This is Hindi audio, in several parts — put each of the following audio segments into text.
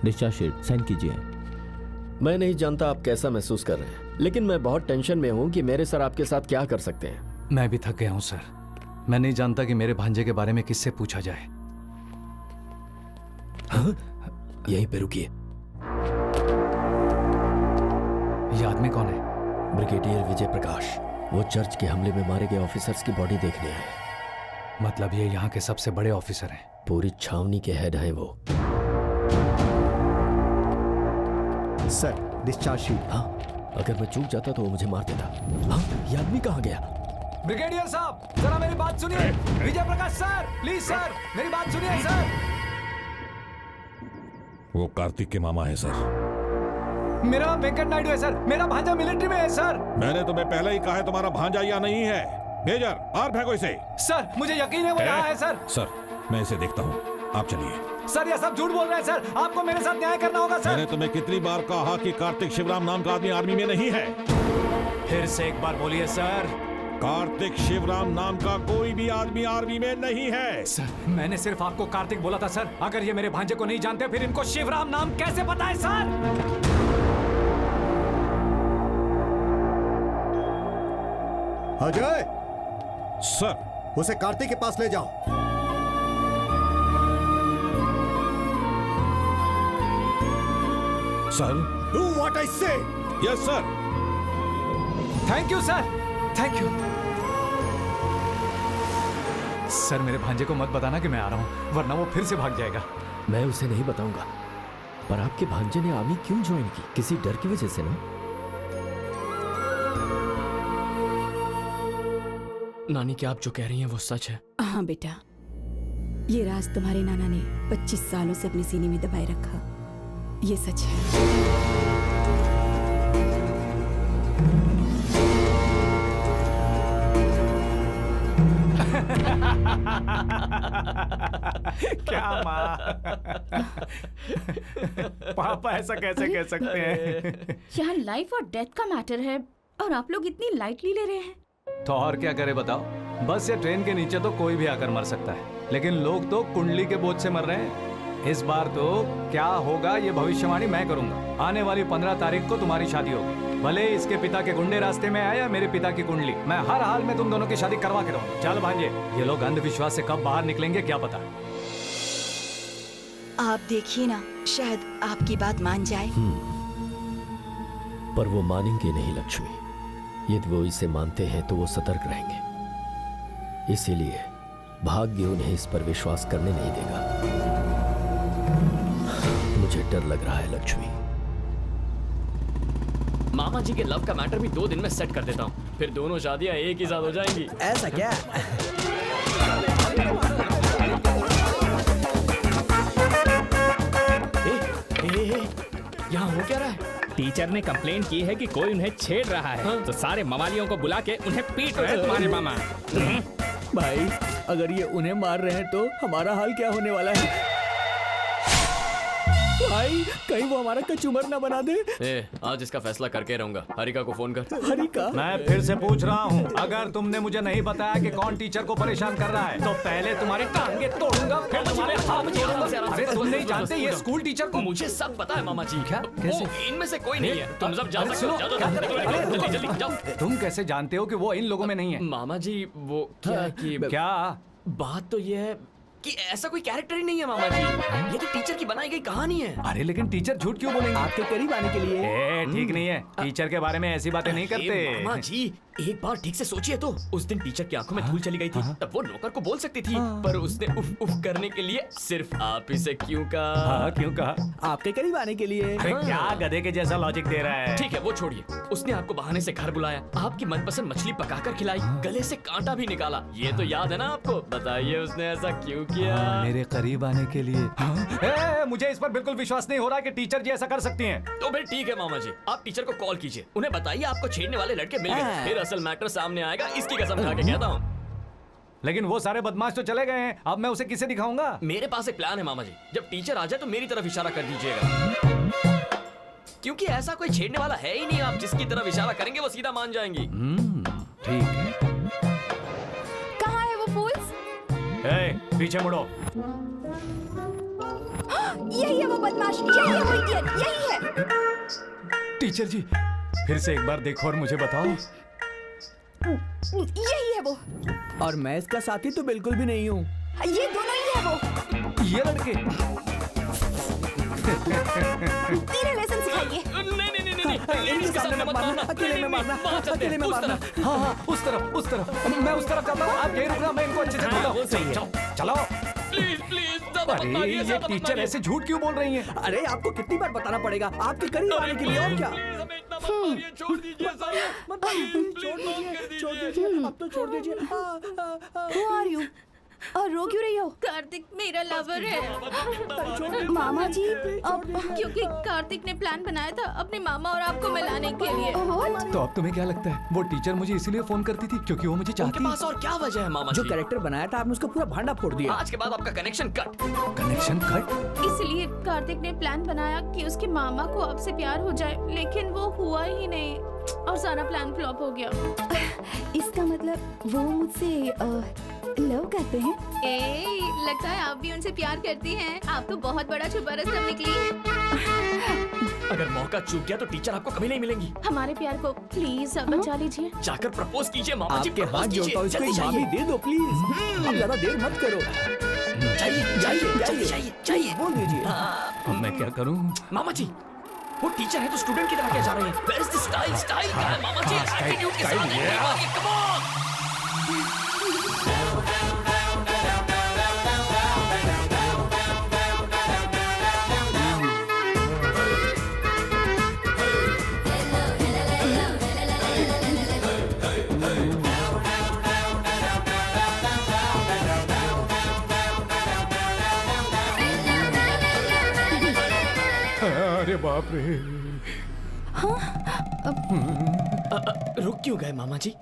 डिस्चार्ज शीट साइन कीजिए। मैं नहीं जानता आप कैसा महसूस कर रहे हैं, लेकिन मैं बहुत टेंशन में हूं कि मेरे सर आपके साथ क्या कर सकते हैं। मैं भी थक गया हूं सर। मैं नहीं जानता कि मेरे भांजे के बारे में किससे पूछा जाए। हाँ? यहीं पे रुकिए। ये आदमी कौन है? ब्रिगेडियर विजय प्रकाश। वो चर्च के हमले में मारे गए ऑफिसर्स की बॉडी देखने आए। मतलब ये यहाँ के सबसे बड़े ऑफिसर हैं। पूरी छावनी के हेड हैं वो। Sir discharge sheet. हाँ, अगर मैं चूक जाता तो वो मुझे मार देता। हाँ, ये आदमी कहाँ गया? ब्रिगेडियर साहब जरा मेरी बात सुनिए। Vijay Prakash sir, please sir मेरी बात सुनिए सर। वो कार्तिक के मामा है सर। मेरा वेंकट नायडू है सर। मेरा भांजा मिलिट्री में है सर। मैंने तुम्हें पहले ही कहा है तुम्हारा भांजा या नहीं है। मेजर और फेंको इसे। सर मुझे यकीन है वो यहाँ है सर। सर मैं इसे देखता हूँ, आप चलिए। सर ये सब झूठ बोल रहे हैं सर। आपको मेरे साथ न्याय करना होगा सर। मैंने तुम्हें कितनी बार कहा कि कार्तिक शिवराम नाम का आदमी आर्मी में नहीं है। फिर से एक बार बोलिए सर। कार्तिक शिवराम नाम का कोई भी आदमी आर्मी में नहीं है। सर मैंने सिर्फ आपको कार्तिक बोला था सर। अगर ये मेरे भांजे को नहीं जानते फिर इनको शिवराम नाम कैसे पता है सर? अजय, सर उसे कार्तिक के पास ले जाओ। सर। डू व्हाट आई से। Yes sir. Thank you sir, thank you. Sir मेरे भांजे को मत बताना कि मैं आ रहा हूं, वरना वो फिर से भाग जाएगा। मैं उसे नहीं बताऊंगा। पर आपके भांजे ने आर्मी क्यों ज्वाइन की? किसी डर की वजह से ना? नानी क्या आप जो कह रही हैं वो सच है? हाँ बेटा, ये राज तुम्हारे नाना ने 25 सालों से अपने सीने में दबाए रखा। ये सच है। क्या माँ? पापा ऐसा कैसे कह सकते हैं? यहाँ लाइफ और डेथ का मैटर है और आप लोग इतनी लाइटली ले रहे हैं। तो और क्या करे बताओ। बस या ट्रेन के नीचे तो कोई भी आकर मर सकता है, लेकिन लोग तो कुंडली के बोझ से मर रहे हैं। इस बार तो क्या होगा ये भविष्यवाणी मैं करूंगा। आने वाली 15 तारीख को तुम्हारी शादी होगी। भले इसके पिता के गुंडे रास्ते में आए या मेरे पिता की कुंडली, मैं हर हाल में तुम दोनों की शादी करवा के रहूंगा। चल भांजे, ये लोग अंधविश्वास से कब बाहर निकलेंगे क्या पता। आप देखिए ना, शायद आपकी बात मान जाए। पर वो मानेंगे नहीं लक्ष्मी। यदि वो इसे मानते हैं तो वो सतर्क रहेंगे। इसीलिए भाग्य उन्हें इस पर विश्वास करने नहीं देगा। मुझे डर लग रहा है लक्ष्मी। मामा जी के लव का मैटर भी 2 दिन में सेट कर देता हूँ, फिर दोनों शादियाँ एक ही साथ हो जाएंगी। ऐसा क्या? यहाँ हो क्या रहा है? टीचर ने कंप्लेंट की है कि कोई उन्हें छेड़ रहा है। तो सारे मवालियों को बुला के उन्हें पीट रहे हैं तुम्हारे मामा। भाई अगर ये उन्हें मार रहे हैं तो हमारा हाल क्या होने वाला है? भाई कहीं वो हमारा कचूमर ना बना दे। आज इसका फैसला करके रहूंगा। हरिका को फोन कर। हरिका? मैं फिर से पूछ रहा हूँ, अगर तुमने मुझे नहीं बताया कि कौन टीचर को परेशान कर रहा है तो पहले तुम्हारी टांगे तोड़ूंगा, फिर तुम्हारे हाथ जोड़ूंगा। अरे तुम नहीं जानते ये स्कूल टीचर को? मुझे सब पता है मामा जी। क्या? कैसे? वो इनमें से कोई नहीं है। तुम सब जा सकते हो। जल्दी जल्दी जाओ। तुम कैसे जानते हो कि वो इन लोगों में नहीं है? मामा जी वो क्या है कि क्या बात तो ये है कि ऐसा कोई कैरेक्टर ही नहीं है मामा जी। ये तो टीचर की बनाई गई कहानी है। अरे लेकिन टीचर झूठ क्यों बोलेंगे? आपके करीब आने के लिए। ठीक नहीं है, टीचर के बारे में ऐसी बातें नहीं करते। मामा जी एक बार ठीक से सोचिए तो, उस दिन टीचर की आंखों में धूल चली गई थी, तब वो नौकर को बोल सकती थी, पर उसने उफ उफ करने के लिए सिर्फ आप ही से क्यों कहा? हाँ क्यों कहा? आपके करीब आने के लिए। अरे क्या गधे के जैसा लॉजिक दे रहा है। ठीक है वो छोड़िए। उसने आपको बहाने से घर बुलाया, आपकी मनपसंद मछली पकाकर खिलाई, गले से कांटा भी निकाला। ये तो याद है ना आपको? बताइए उसने ऐसा क्यों किया? मेरे करीब आने के लिए। मुझे इस पर बिल्कुल विश्वास नहीं हो रहा कि टीचर जी ऐसा कर सकती हैं। तो फिर ठीक है मामा जी, आप टीचर को कॉल कीजिए, उन्हें बताइए आपको छेड़ने वाले लड़के मिल गए, फिर असल मैटर सामने आएगा। इसकी कसम खा के कहता हूँ। लेकिन वो सारे बदमाश तो चले गए हैं, अब मैं उसे किसे दिखाऊंगा? मेरे पास एक प्लान है मामा जी। जब टीचर आ जाए तो मेरी तरफ इशारा कर दीजिएगा, क्योंकि ऐसा कोई छेड़ने वाला है ही नहीं। आप जिसकी तरफ इशारा करेंगे वो सीधा मान जाएंगी। ठीक है। कहाँ है वो फूल्स? पीछे मुड़ो। यही है वो बदमाश, यही है वो इडियट, यही है। टीचर जी फिर से एक बार देखो और मुझे बताओ। यही है वो। और मैं इसका साथी तो बिल्कुल भी नहीं हूँ। ये दोनों ही है वो। ये लड़के तेरे लेसन सिखाइए। इनके सामने मत मारना, अकेले में मारना, अकेले में मारना। हाँ हाँ उस तरफ मैं उस तरफ जाता हूँ, आप यही रुकना, मैं इनको अच्छे से बताऊँ। चलो प्लीज प्लीज अरे ये टीचर ऐसे झूठ क्यों बोल रही हैं? अरे आपको कितनी बार बताना पड़ेगा आपके करीब आने के लिए, और क्या। छोड़ दीजिए छोड़ दीजिए, अब तो छोड़ दीजिए। Who are you? और रो क्यों रही हो? कार्तिक मेरा लवर है। मामा जी, अब क्योंकि कार्तिक ने प्लान बनाया था अपने मामा और आपको मिलाने के लिए। तो अब तुम्हें क्या लगता है वो टीचर मुझे इसीलिए फोन करती थी क्योंकि वो मुझे चाहती उनके पास और क्या वजह है मामा जो जी? कैरेक्टर बनाया था आपने उसका पूरा भांडा फोड़ दिया। आज के बाद आपका कनेक्शन कट। Connection cut? इसलिए कार्तिक ने प्लान बनाया कि उसके मामा को आपसे प्यार हो जाए, लेकिन वो हुआ ही नहीं और सारा प्लान फ्लॉप हो गया। इसका मतलब वो मुझसे लव करते हैं? लगता है आप भी उनसे प्यार करती हैं। आप तो बहुत बड़ा छुपा रास्ता निकली। अगर मौका चूक गया तो टीचर आपको कभी नहीं मिलेंगी। हमारे प्यार को प्लीज अब बचा लीजिए। जाकर प्रपोज कीजिए मामा जी, आपके प्रपोज हाथ कीजिए। जोड़ता हूँ, इसको जल्दी एक मामी जाइए। दे दो प्लीज। अब ज्यादा देर मत करो। चाहिए बोल दीजिए। अब मैं क्या करूं? मामा जी वो टीचर है तो स्टूडेंट की तरह क्या जा रहे हैं? Where is the style? Style क्या है मामा जी? एटीट्यूड के साथ आगे, come on! अरे बाप रे। रुक क्यों गए मामा जी?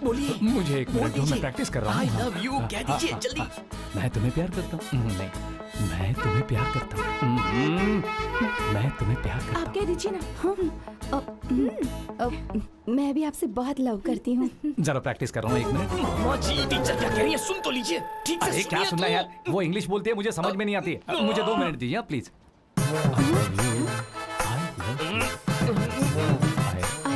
बोलिए। मुझे एक मिनट दो, मैं प्रैक्टिस कर रहा हूँ। I love you, कह दीजिए जल्दी। मैं तुम्हें प्यार करता हूँ। नहीं, मैं तुम्हें प्यार करता हूँ। मैं तुम्हें प्यार करता हूँ। आप कह दीजिए ना। मैं भी आपसे बहुत लव करती हूँ। जरा प्रैक्टिस कर रहा हूँ, एक मिनट। मामा जी टीचर क्या कह रही है सुन तो लीजिए। ठीक से अरे क्या सुनिए सुनना तो। यार, वो इंग्लिश बोलती है, मुझे समझ में नहीं आती। मुझे 2 मिनट दीजिए प्लीज। आई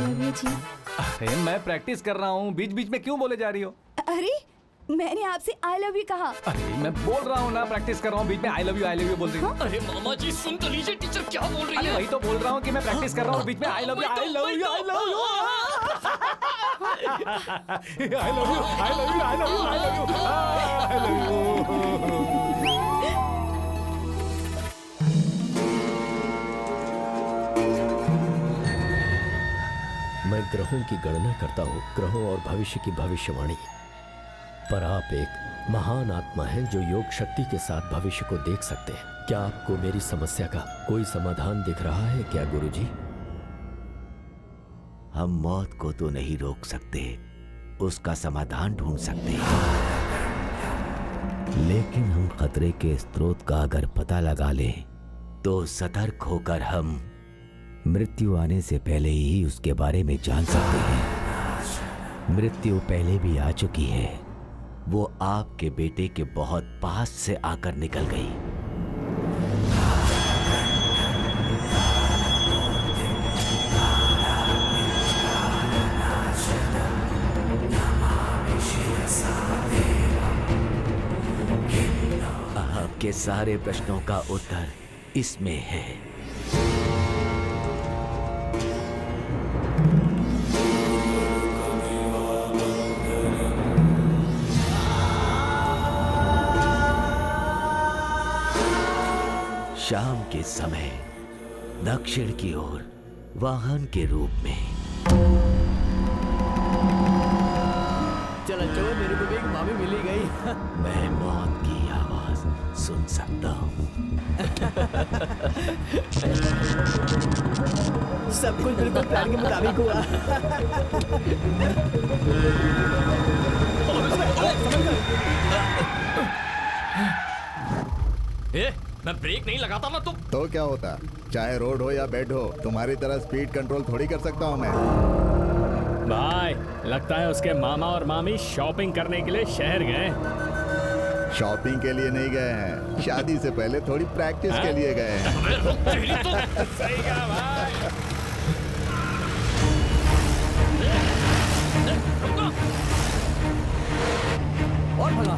लव यू जी। अरे मैं प्रैक्टिस कर रहा हूँ, बीच बीच में क्यों बोले जा रही हो? अरे मैंने आपसे आई लव यू कहा। अरे मैं बोल रहा हूँ ना, प्रैक्टिस कर रहा हूँ, बीच में आई लव यू बोल रही हूँ। अरे मामा जी सुन तो लीजिए टीचर क्या बोल रही अरे है। वही तो बोल रहा हूँ कि मैं प्रैक्टिस कर रहा हूँ, बीच में I love you I love you I love you I love you I love you I love you I love you. मैं ग्रहों की गणना करता हूँ, ग्रहों और भविष्य की भविष्यवाणी, पर आप एक महान आत्मा हैं जो योग शक्ति के साथ भविष्य को देख सकते हैं। क्या आपको मेरी समस्या का कोई समाधान दिख रहा है क्या गुरुजी? हम मौत को तो नहीं रोक सकते, उसका समाधान ढूंढ सकते हैं, लेकिन हम खतरे के स्रोत का अगर पता लगा लें तो सतर्क होकर हम मृत्यु आने से पहले ही उसके बारे में जान सकते हैं। मृत्यु पहले भी आ चुकी है, वो आपके बेटे के बहुत पास से आकर निकल गई। आपके सारे प्रश्नों का उत्तर इसमें है। शाम के समय दक्षिण की ओर वाहन के रूप में। चलो चलो, मेरे को भी एक मामी मिली गई। मैं मौत की आवाज सुन सकता हूँ। सब कुछ बिल्कुल प्लान के मुताबिक हुआ। मैं ब्रेक नहीं लगाता ना तो क्या होता, चाहे रोड हो या बेड हो, तुम्हारी तरह स्पीड कंट्रोल थोड़ी कर सकता हूँ मैं। भाई लगता है उसके मामा और मामी शॉपिंग करने के लिए शहर गए। शॉपिंग के लिए नहीं गए हैं, शादी से पहले थोड़ी प्रैक्टिस के लिए गए हैं। सही कहा भाई। और भगा।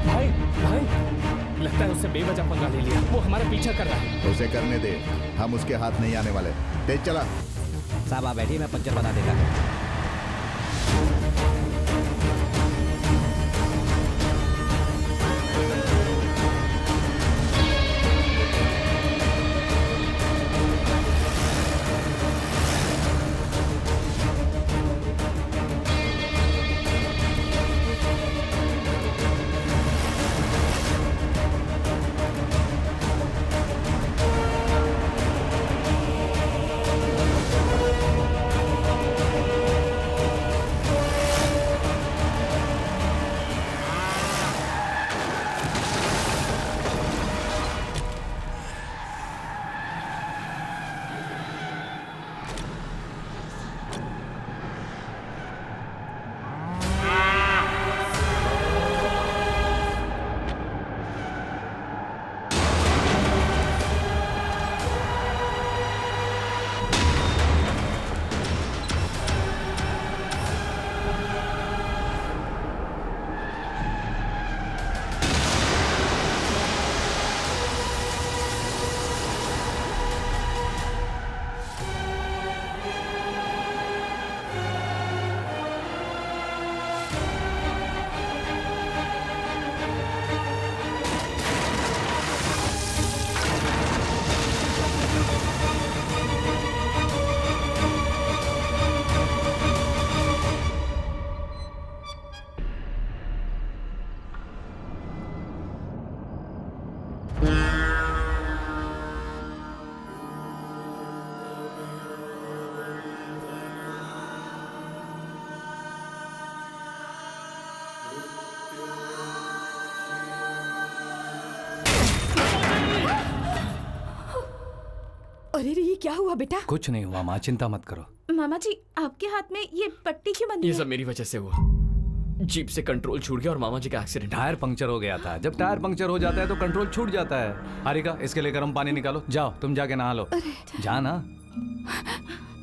भाई भाई लगता है उससे बेवजह पंगा ले लिया। वो हमारा पीछा कर रहा है। उसे करने दे, हम उसके हाथ नहीं आने वाले। तेज चला। साहब आप बैठिए, मैं पंचर बना देता। अरे रे, ये क्या हुआ बेटा? कुछ नहीं हुआ माँ, चिंता मत करो। मामा जी आपके हाथ में ये पट्टी क्यों बंधी ये है? सब मेरी वजह से हुआ। जीप से कंट्रोल छूट गया और मामा जी का एक्सीडेंट। टायर पंक्चर हो गया था। जब टायर पंक्चर हो जाता है तो कंट्रोल छूट जाता है। हारिका, इसके लिए गर्म पानी निकालो। जाओ तुम जाके नहा लो। जा ना।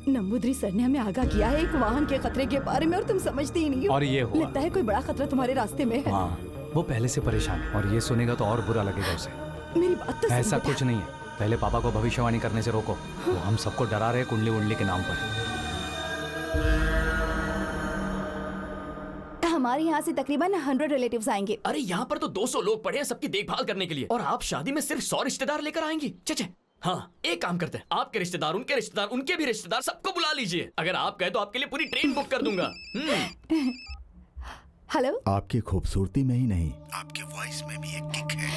नंबूदरी सर ने हमें आगाह किया है एक वाहन के खतरे के बारे में और तुम समझते ही नहीं हो। और ये हुआ। लगता है कोई बड़ा खतरा तुम्हारे रास्ते में है। हाँ, वो पहले से परेशान है और ये सुनेगा तो और बुरा लगेगा उसे। मेरी बात तो सुन ऐसा बेटा। कुछ नहीं है। पहले पापा को भविष्यवाणी करने से रोको। वो हम सबको डरा रहे कुंडली उंडली के नाम पर। हमारे यहाँ से तकरीबन 100 रिलेटिव्स आएंगे। अरे यहाँ पर तो 200 लोग पड़े हैं सबकी देखभाल करने के लिए, और आप शादी में सिर्फ 100 रिश्तेदार लेकर आएंगी। चचे हाँ, एक काम करते हैं, आपके रिश्तेदार, उनके भी रिश्तेदार, सबको बुला लीजिए। अगर आप कहे तो आपके लिए पूरी ट्रेन बुक कर दूंगा। हेलो। आपकी खूबसूरती में ही नहीं, आपके वॉइस में भी एक किक है।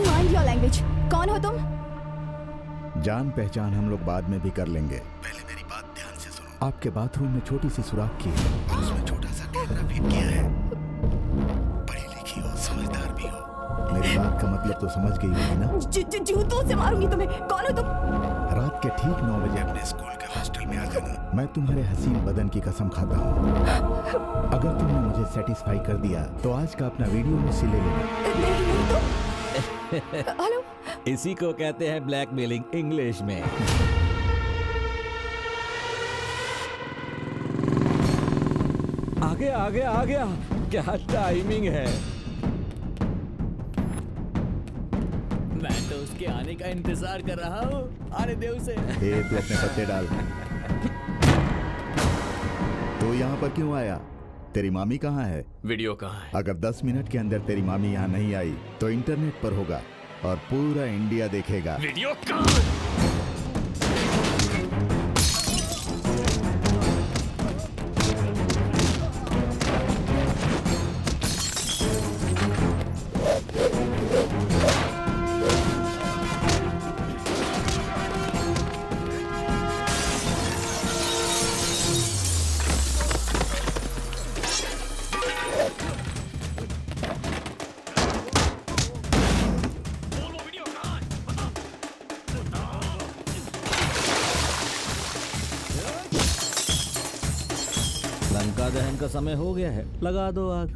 Mind your language. कौन हो तुम? जान पहचान हम लोग बाद में भी कर लेंगे, पहले मेरी बात ध्यान से सुनो। आपके बाथरूम में छोटी सी सुराख की है और उसमें छोटा सा कैमरा फिट किया है। पढ़ी लिखी हो, समझदार भी हो। मेरी बात का मतलब तो समझ गई होगी ना? जूतों से मारूंगी तुम्हें। कौन हो तुम? रात के ठीक 9 बजे अपने स्कूल के हॉस्टल में आ जाना। मैं तुम्हारे हसीन बदन की कसम खाता हूँ। अगर तुमने मुझे सेटिस्फाई कर दिया तो आज का अपना वीडियो मुझसे ले लेना। नहीं तो। हेलो। इसी को कहते हैं ब्लैकमेलिंग इंग्लिश में। आ गया। क्या टाइमिंग है। मैं तो उसके आने का इंतजार कर रहा हूँ। आने दे उसे। तू अपने पत्ते डाल। तो यहाँ पर क्यों आया? तेरी मामी कहाँ है? वीडियो कहाँ है? अगर 10 मिनट के अंदर तेरी मामी यहाँ नहीं आई तो इंटरनेट पर होगा और पूरा इंडिया देखेगा। वीडियो कहाँ? दहन का समय हो गया है, लगा दो आग।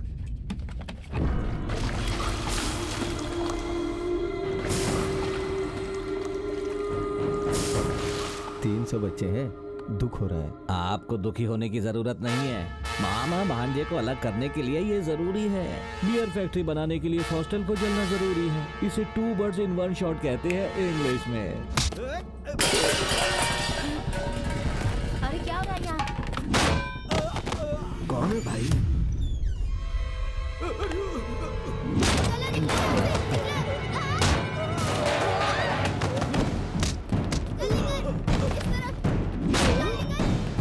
300 बच्चे हैं, दुख हो रहा है। आपको दुखी होने की जरूरत नहीं है। मामा भांजे को अलग करने के लिए ये जरूरी है। बियर फैक्ट्री बनाने के लिए हॉस्टल को जलना जरूरी है। इसे 2 बर्ड्स इन 1 शॉट कहते हैं इंग्लिश में। अरे क्या हो रहा है यहाँ? कौन है भाई?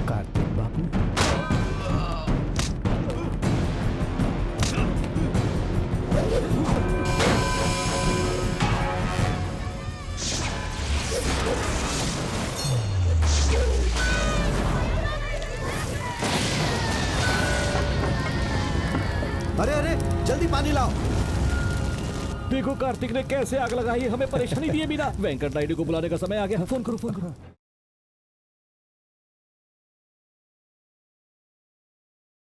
कार्तिक बाबू। अरे अरे जल्दी पानी लाओ। देखो कार्तिक ने कैसे आग लगाई, हमें परेशानी दी है बिना। वेंकट नायडू को बुलाने का समय आ गया। फोन करो फोन करो।